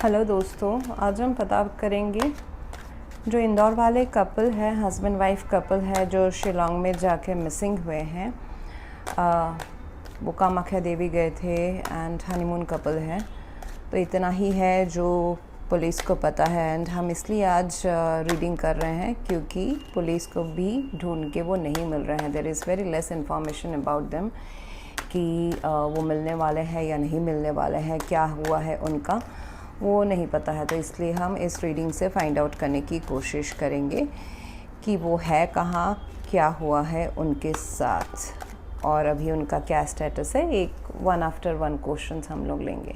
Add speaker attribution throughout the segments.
Speaker 1: Hello दोस्तों, आज हम पता करेंगे जो इंदौर वाले कपल है, हस्बैंड वाइफ कपल है जो शिलोंग में जाके मिसिंग हुए हैं। वो कामाख्या देवी गए थे एंड हनीमून कपल है। तो इतना ही है जो पुलिस को पता है एंड हम इसलिए आज रीडिंग कर रहे हैं क्योंकि पुलिस को भी ढूंढ के वो नहीं मिल रहे हैं। There is very less information about them कि वो मिलने वाले हैं या नहीं मिलने वाले हैं, क्या हुआ है उनका वो नहीं पता है। तो इसलिए हम इस रीडिंग से फाइंड आउट करने की कोशिश करेंगे कि वो है कहाँ, क्या हुआ है उनके साथ और अभी उनका क्या स्टेटस है। एक वन आफ्टर वन क्वेश्चंस हम लोग लेंगे।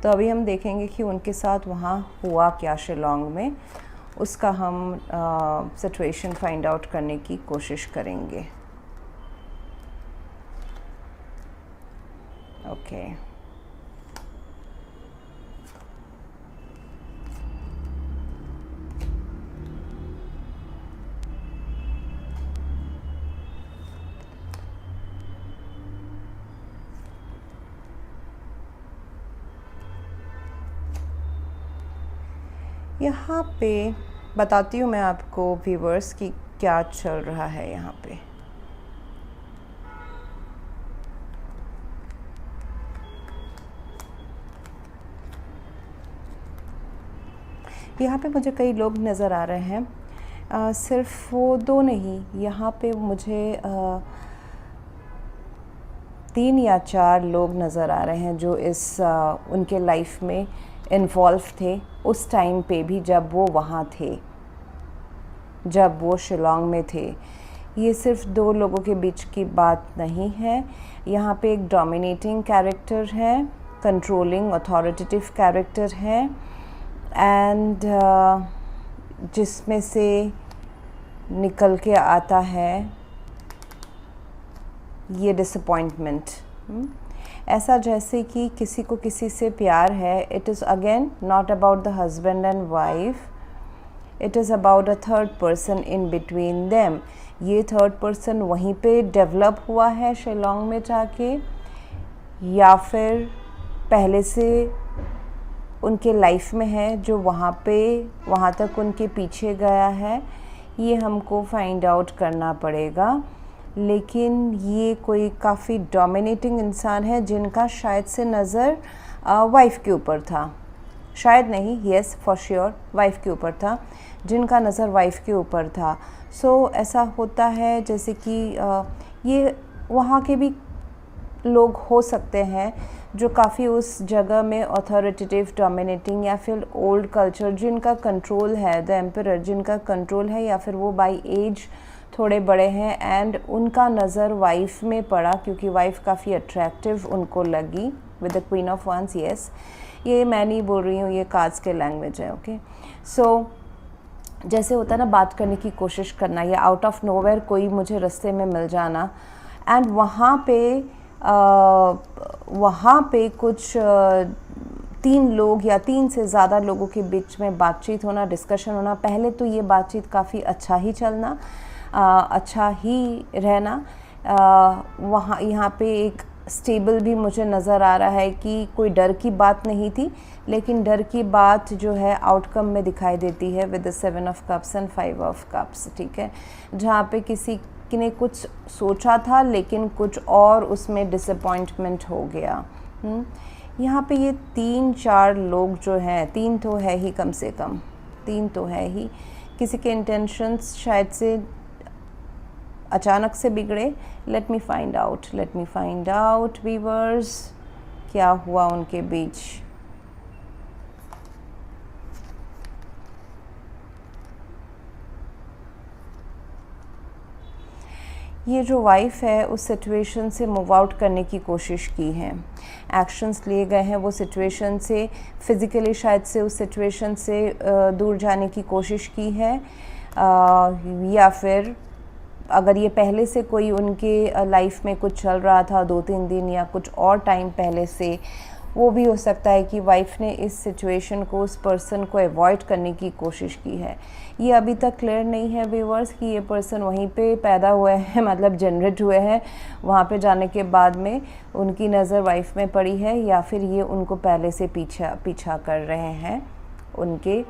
Speaker 1: तो अभी हम देखेंगे कि उनके साथ वहाँ हुआ क्या शिलोंग में, उसका हम सिचुएशन फाइंड आउट करने की कोशिश करेंगे। ओके यहाँ पे बताती हूँ मैं आपको व्यूवर्स की क्या चल रहा है। यहाँ पे मुझे कई लोग नज़र आ रहे हैं। सिर्फ वो दो नहीं, यहाँ पे मुझे 3 या 4 लोग नज़र आ रहे हैं जो इस उनके लाइफ में इन्वॉल्व थे उस टाइम पे भी जब वो वहाँ थे, जब वो शिलोंग में थे। ये सिर्फ 2 लोगों के बीच की बात नहीं है। यहाँ पे एक डोमिनेटिंग कैरेक्टर है, कंट्रोलिंग अथॉरिटेटिव कैरेक्टर है एंड जिसमें से निकल के आता है ये डिसअपॉइंटमेंट। ऐसा जैसे कि किसी को किसी से प्यार है। It is again not about the husband and wife, it is about a third person in between them. ये थर्ड पर्सन वहीं पे डेवलप हुआ है शिलोंग में जाके, या फिर पहले से उनके लाइफ में है जो वहाँ तक उनके पीछे गया है। ये हमको फाइंड आउट करना पड़ेगा। लेकिन ये कोई काफ़ी डोमिनेटिंग इंसान है जिनका शायद से नज़र वाइफ के ऊपर था। शायद नहीं, येस फॉर श्योर वाइफ के ऊपर था, जिनका नज़र वाइफ के ऊपर था। सो ऐसा होता है जैसे कि ये वहाँ के भी लोग हो सकते हैं जो काफ़ी उस जगह में अथॉरिटेटिव, डोमिनेटिंग या फिर ओल्ड कल्चर जिनका कंट्रोल है, द एम्परर जिनका कंट्रोल है, या फिर वो बाय एज थोड़े बड़े हैं एंड उनका नज़र वाइफ में पड़ा क्योंकि वाइफ काफ़ी अट्रैक्टिव उनको लगी with the queen of once. Yes, ये मैं नहीं बोल रही हूँ, ये कार्ड्स के लैंग्वेज है। ओके, सो जैसे होता है ना, बात करने की कोशिश करना या आउट ऑफ नोवेयर कोई मुझे रास्ते में मिल जाना एंड वहाँ पे कुछ 3 लोग या 3 से ज़्यादा लोगों के बीच में बातचीत होना, डिस्कशन होना। पहले तो ये बातचीत काफ़ी अच्छा ही चलना, अच्छा ही रहना। वहाँ यहाँ पे एक स्टेबल भी मुझे नज़र आ रहा है कि कोई डर की बात नहीं थी, लेकिन डर की बात जो है आउटकम में दिखाई देती है with the 7 of cups and 5 of cups. ठीक है, जहाँ पे किसी ने कुछ सोचा था लेकिन कुछ और उसमें डिसअपॉइंटमेंट हो गया। यहाँ पे ये 3-4 लोग जो हैं, 3 तो है ही, कम से कम 3 तो है ही। किसी के इंटेंशंस शायद से अचानक से बिगड़े। Let me find out viewers, क्या हुआ उनके बीच। ये जो वाइफ है उस सिचुएशन से मूव आउट करने की कोशिश की है, एक्शंस लिए गए हैं वो सिचुएशन से, फिज़िकली शायद से उस सिचुएशन से दूर जाने की कोशिश की है, या फिर अगर ये पहले से कोई उनके लाइफ में कुछ चल रहा था 2-3 दिन या कुछ और टाइम पहले से, वो भी हो सकता है कि वाइफ ने इस सिचुएशन को, उस पर्सन को अवॉइड करने की कोशिश की है। ये अभी तक क्लियर नहीं है व्यूअर्स कि ये पर्सन वहीं पे पैदा हुए हैं, मतलब जनरेट हुए हैं, वहाँ पे जाने के बाद में उनकी नज़र वाइफ में पड़ी है, या फिर ये उनको पहले से पीछा कर रहे हैं उनके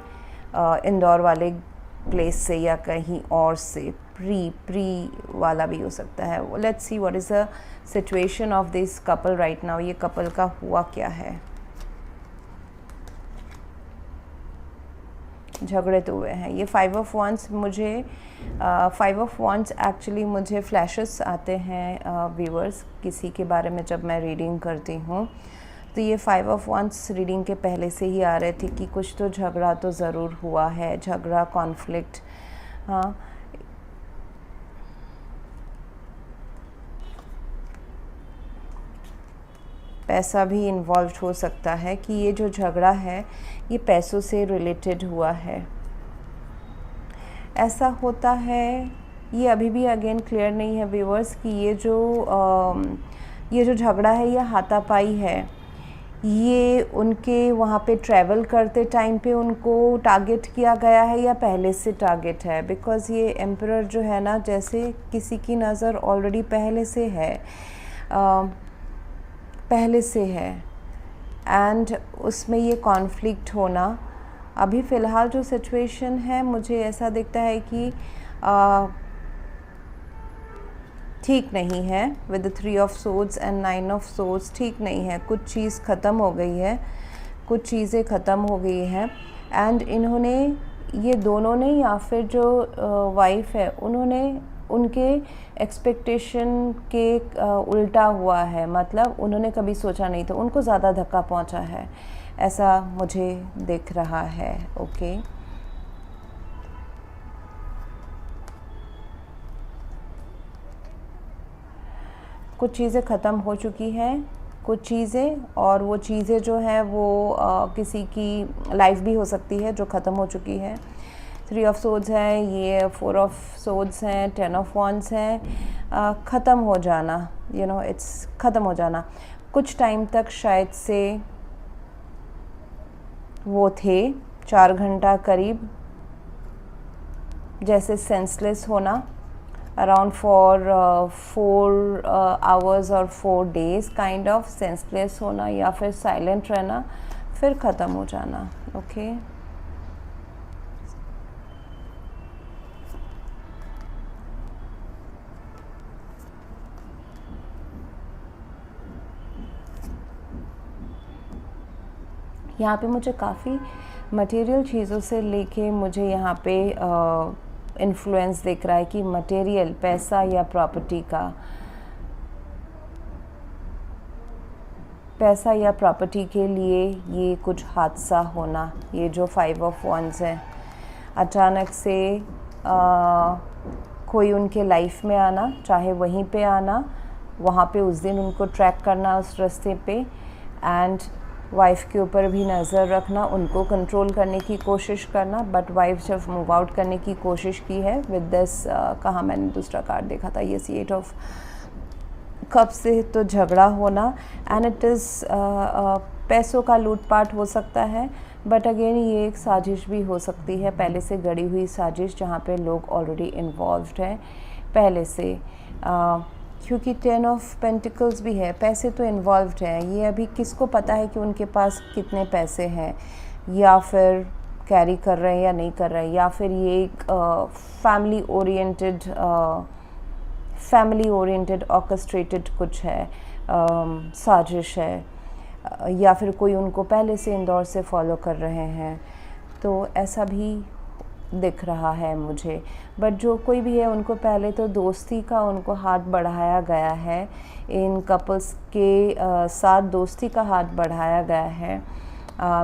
Speaker 1: इंदौर वाले प्लेस से या कहीं और से। प्री वाला भी हो सकता है। Let's see what is the situation of this couple right now. ये कपल का हुआ क्या है? झगड़े तो हुए हैं। ये 5 ऑफ wands मुझे 5 ऑफ wands एक्चुअली मुझे फ्लैशेस आते हैं व्यूअर्स किसी के बारे में जब मैं रीडिंग करती हूँ, तो ये 5 ऑफ wands रीडिंग के पहले से ही आ रहे थे कि कुछ तो झगड़ा तो ज़रूर हुआ है, झगड़ा, कॉन्फ्लिक्ट। हाँ, पैसा भी इन्वॉल्व हो सकता है कि ये जो झगड़ा है ये पैसों से रिलेटेड हुआ है, ऐसा होता है। ये अभी भी अगेन क्लियर नहीं है व्यूअर्स कि ये जो झगड़ा है ये हाथापाई है। ये उनके वहाँ पे ट्रैवल करते टाइम पे उनको टारगेट किया गया है या पहले से टारगेट है, बिकॉज़ ये एम्परर जो है ना, जैसे किसी की नज़र ऑलरेडी पहले से है एंड उसमें ये कॉन्फ्लिक्ट होना। अभी फ़िलहाल जो सिचुएशन है मुझे ऐसा दिखता है कि ठीक नहीं है। With the 3 of swords and 9 of swords ठीक नहीं है। कुछ चीज़ ख़त्म हो गई है, कुछ चीज़ें ख़त्म हो गई हैं एंड इन्होंने, ये दोनों ने या फिर जो वाइफ है उन्होंने उनके एक्सपेक्टेशन के उल्टा हुआ है, मतलब उन्होंने कभी सोचा नहीं था, उनको ज़्यादा धक्का पहुंचा है, ऐसा मुझे दिख रहा है। ओके, कुछ चीज़ें ख़त्म हो चुकी हैं, कुछ चीज़ें, और वो चीज़ें जो है वो किसी की लाइफ भी हो सकती है जो ख़त्म हो चुकी है। 3 ऑफ सोर्ड्स है, ये 4 ऑफ सोर्ड्स हैं, 10 ऑफ wands हैं। ख़त्म हो जाना, इट्स ख़त्म हो जाना। कुछ टाइम तक शायद से वो थे 4 घंटा करीब जैसे सेंसलेस होना, अराउंड फॉर 4 आवर्स और 4 डेज़ काइंड ऑफ सेंसलेस होना या फिर साइलेंट रहना, फिर ख़त्म हो जाना। ओके, यहाँ पे मुझे काफ़ी मटेरियल चीज़ों से लेके मुझे यहाँ पे इन्फ्लुएंस दिख रहा है कि मटेरियल, पैसा या प्रॉपर्टी का, पैसा या प्रॉपर्टी के लिए ये कुछ हादसा होना। ये जो 5 ऑफ wands है, अचानक से कोई उनके लाइफ में आना, चाहे वहीं पे आना, वहाँ पे उस दिन उनको ट्रैक करना उस रास्ते पे, एंड वाइफ के ऊपर भी नज़र रखना, उनको कंट्रोल करने की कोशिश करना। बट वाइफ जब मूव आउट करने की कोशिश की है विद दिस, कहाँ मैंने दूसरा कार्ड देखा था, ये 8 ऑफ कप से, तो झगड़ा होना एंड इट इज़ पैसों का लूटपाट हो सकता है। बट अगेन ये एक साजिश भी हो सकती है, पहले से गढ़ी हुई साजिश, जहाँ पे लोग ऑलरेडी इन्वॉल्व्ड हैं पहले से, क्योंकि 10 ऑफ पेंटिकल्स भी है, पैसे तो इन्वॉल्व्ड हैं। ये अभी किसको पता है कि उनके पास कितने पैसे हैं, या फिर कैरी कर रहे हैं या नहीं कर रहे हैं, या फिर ये एक फैमिली ओरिएंटेड ऑर्केस्ट्रेटेड कुछ है, साजिश है, या फिर कोई उनको पहले से इंदौर से फॉलो कर रहे हैं, तो ऐसा भी दिख रहा है मुझे। बट जो कोई भी है, उनको पहले तो दोस्ती का उनको हाथ बढ़ाया गया है, इन कपल्स के साथ दोस्ती का हाथ बढ़ाया गया है,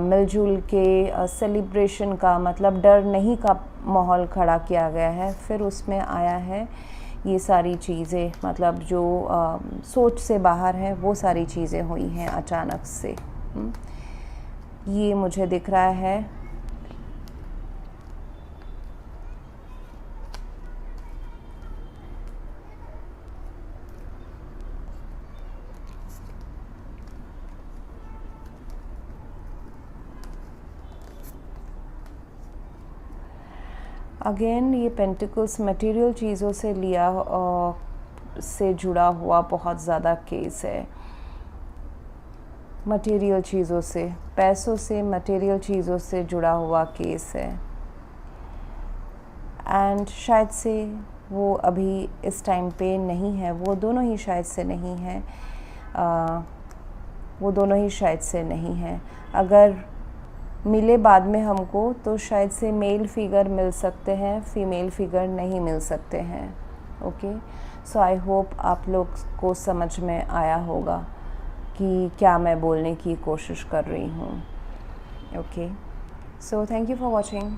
Speaker 1: मिलजुल के सेलिब्रेशन का, मतलब डर नहीं का माहौल खड़ा किया गया है। फिर उसमें आया है ये सारी चीज़ें, मतलब जो सोच से बाहर है वो सारी चीज़ें हुई हैं अचानक से। ये मुझे दिख रहा है। अगेन ये पेंटिकल्स मटेरियल चीज़ों से लिया से जुड़ा हुआ बहुत ज़्यादा केस है, मटेरियल चीज़ों से, पैसों से, मटेरियल चीज़ों से जुड़ा हुआ केस है। एंड शायद से वो अभी इस टाइम पे नहीं है, वो दोनों ही शायद से नहीं है, वो दोनों ही शायद से नहीं है। अगर मिले बाद में हमको तो शायद से मेल फिगर मिल सकते हैं, फीमेल फिगर नहीं मिल सकते हैं। ओके, सो आई होप आप लोग को समझ में आया होगा कि क्या मैं बोलने की कोशिश कर रही हूँ। Okay, so thank you for watching.